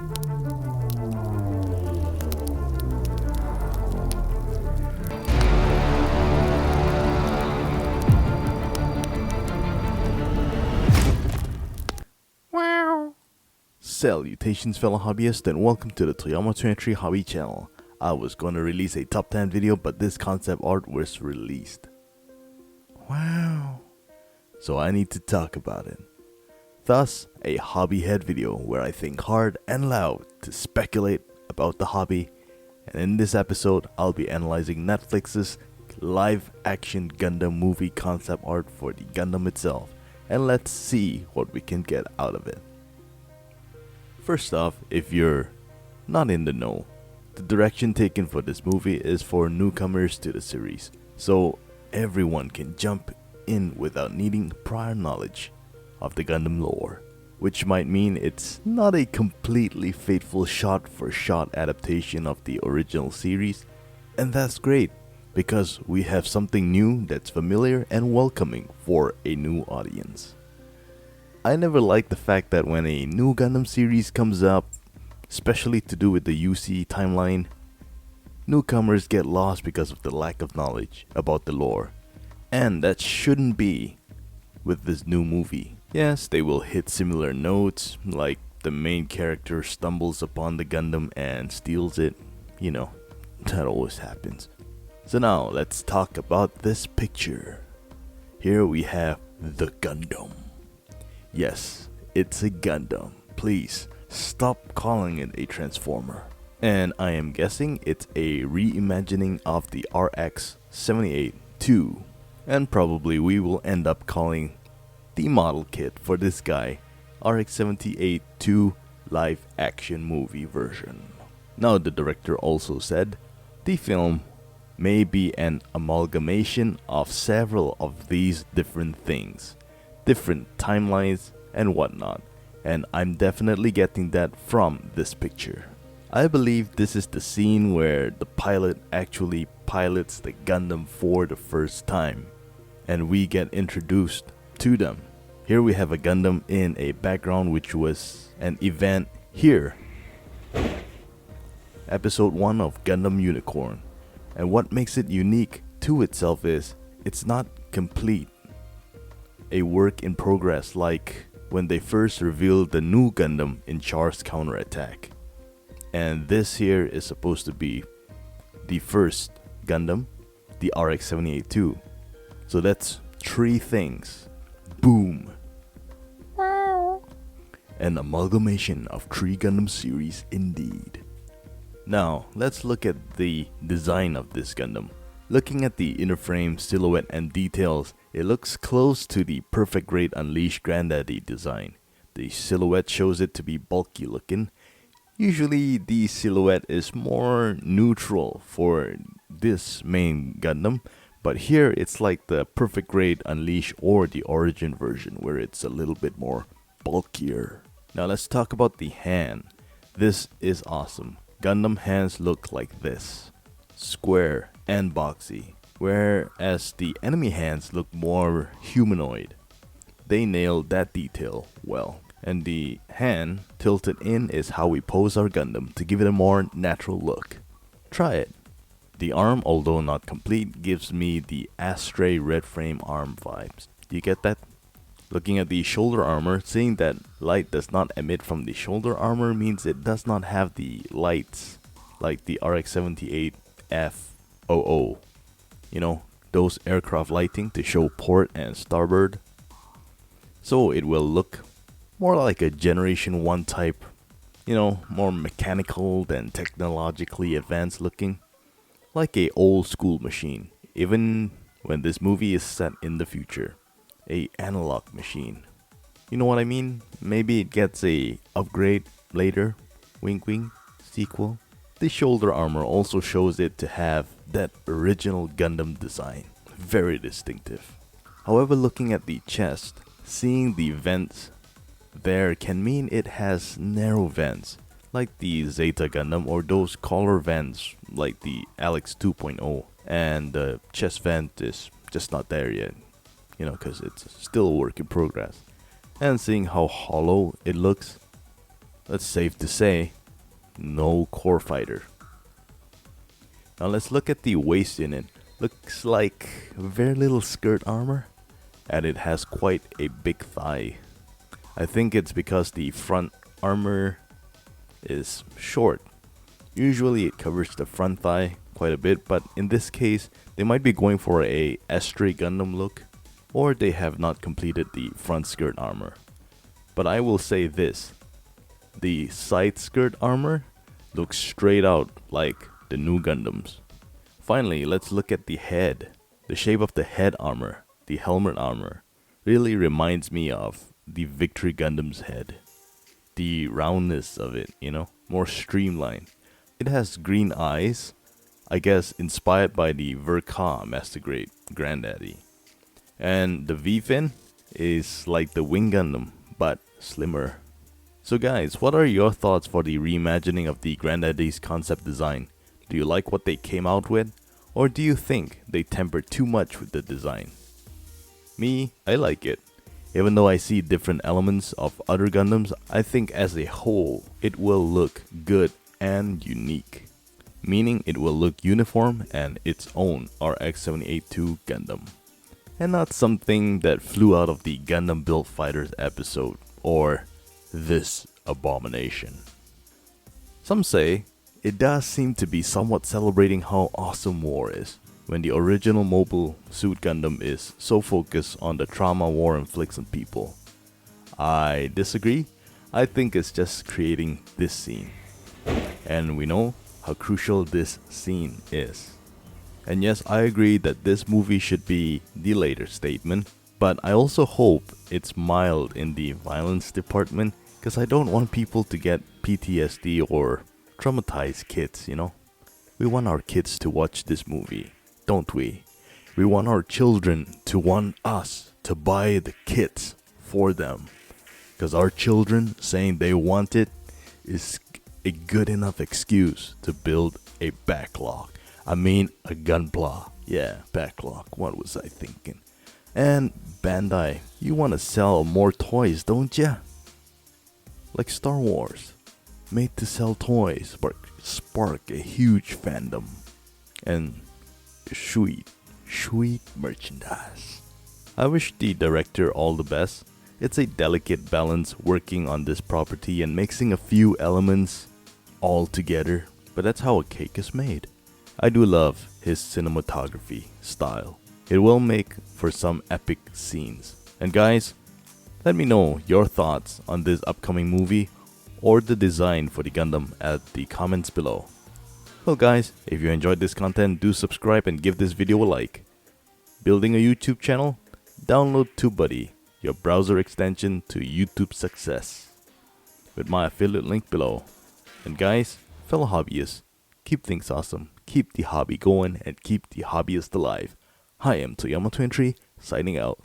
Salutations fellow hobbyists, and welcome to the Toyama23 hobby channel. I was going to release a top 10 video, but this concept art was released. Wow. So I need to talk about it. Thus, a hobby head video where I think hard and loud to speculate about the hobby. And in this episode, I'll be analyzing Netflix's live action Gundam movie concept art for the Gundam itself. And let's see what we can get out of it. First off, if you're not in the know, the direction taken for this movie is for newcomers to the series, so everyone can jump in without needing prior knowledge of the Gundam lore, which might mean it's not a completely faithful shot-for-shot adaptation of the original series, and that's great because we have something new that's familiar and welcoming for a new audience. I never liked the fact that when a new Gundam series comes up, especially to do with the UC timeline, newcomers get lost because of the lack of knowledge about the lore. And that shouldn't be with this new movie. Yes, they will hit similar notes, like the main character stumbles upon the Gundam and steals it. You know, that always happens. So now, let's talk about this picture. Here we have the Gundam. Yes, it's a Gundam. Please, stop calling it a Transformer. And I am guessing it's a reimagining of the RX-78-2. And probably we will end up calling the model kit for this guy RX-78-2 live action movie version. Now the director also said the film may be an amalgamation of several of these different things, different timelines and whatnot, and I'm definitely getting that from this picture. I believe this is the scene where the pilot actually pilots the Gundam for the first time, and we get introduced to them. Here we have a Gundam in a background which was an event here. Episode 1 of Gundam Unicorn. And what makes it unique to itself is it's not complete. A work in progress, like when they first revealed the new Gundam in Char's counterattack. And this here is supposed to be the first Gundam, the RX-78-2. So that's 3 things. Boom. Wow. An amalgamation of 3 Gundam series indeed. Now, let's look at the design of this Gundam. Looking at the inner frame, silhouette and details, it looks close to the Perfect Grade Unleashed Granddaddy design. The silhouette shows it to be bulky looking. Usually the silhouette is more neutral for this main Gundam, but here it's like the Perfect Grade Unleashed or the Origin version where it's a little bit more bulkier. Now let's talk about the hand. This is awesome. Gundam hands look like this, square and boxy, whereas the enemy hands look more humanoid. They nailed that detail well. And the hand tilted in is how we pose our Gundam to give it a more natural look. Try it. The arm, although not complete, gives me the Astray red frame arm vibes. Do you get that? Looking at the shoulder armor, seeing that light does not emit from the shoulder armor means it does not have the lights like the RX-78 FOO. You know, those aircraft lighting to show port and starboard. So it will look more like a Generation 1 type, you know, more mechanical than technologically advanced looking. Like a old school machine, even when this movie is set in the future. A analog machine. You know what I mean? Maybe it gets a upgrade later. Wink wink. Sequel. The shoulder armor also shows it to have that original Gundam design. Very distinctive. However, looking at the chest, seeing the vents there can mean it has narrow vents, like the Zeta Gundam, or those collar vents like the Alex 2.0, and the chest vent is just not there yet, you know, because it's still a work in progress. And seeing how hollow it looks, that's safe to say, no core fighter. Now let's look at the waist unit. Looks like very little skirt armor, and it has quite a big thigh. I think it's because the front armor is short. Usually it covers the front thigh quite a bit, but in this case they might be going for a Stray Gundam look, or they have not completed the front skirt armor. But I will say this, the side skirt armor looks straight out like the new Gundams. Finally, let's look at the head. The shape of the head armor, the helmet armor, really reminds me of the Victory Gundam's head. The roundness of it, more streamlined. It has green eyes, I guess inspired by the Verka Master Grade Granddaddy. And the V-fin is like the Wing Gundam, but slimmer. So guys, what are your thoughts for the reimagining of the Granddaddy's concept design? Do you like what they came out with? Or do you think they tempered too much with the design? Me, I like it. Even though I see different elements of other Gundams, I think as a whole, it will look good and unique. Meaning it will look uniform and its own RX-78-2 Gundam. And not something that flew out of the Gundam Built Fighters episode, or this abomination. Some say, it does seem to be somewhat celebrating how awesome war is, when the original Mobile Suit Gundam is so focused on the trauma war inflicts on people. I disagree. I think it's just creating this scene. And we know how crucial this scene is. And yes, I agree that this movie should be the later statement, but I also hope it's mild in the violence department, because I don't want people to get PTSD or traumatized kids, We want our kids to watch this movie, don't we? We want our children to want us to buy the kits for them. Because our children saying they want it is a good enough excuse to build a backlog. I mean a Gunpla. Yeah, backlog. What was I thinking? And Bandai, you want to sell more toys, don't ya? Like Star Wars. Made to sell toys, but spark a huge fandom. And sweet merchandise. I wish the director all the best. It's a delicate balance working on this property and mixing a few elements all together, but that's how a cake is made. I do love his cinematography style. It will make for some epic scenes. And guys, let me know your thoughts on this upcoming movie or the design for the Gundam at the comments below. Well guys, if you enjoyed this content, do subscribe and give this video a like. Building a YouTube channel? Download tubebuddy, your browser extension to YouTube success, with my affiliate link below. And guys, fellow hobbyists, keep things awesome, keep the hobby going, and keep the hobbyist alive. I am Toyama23, signing out.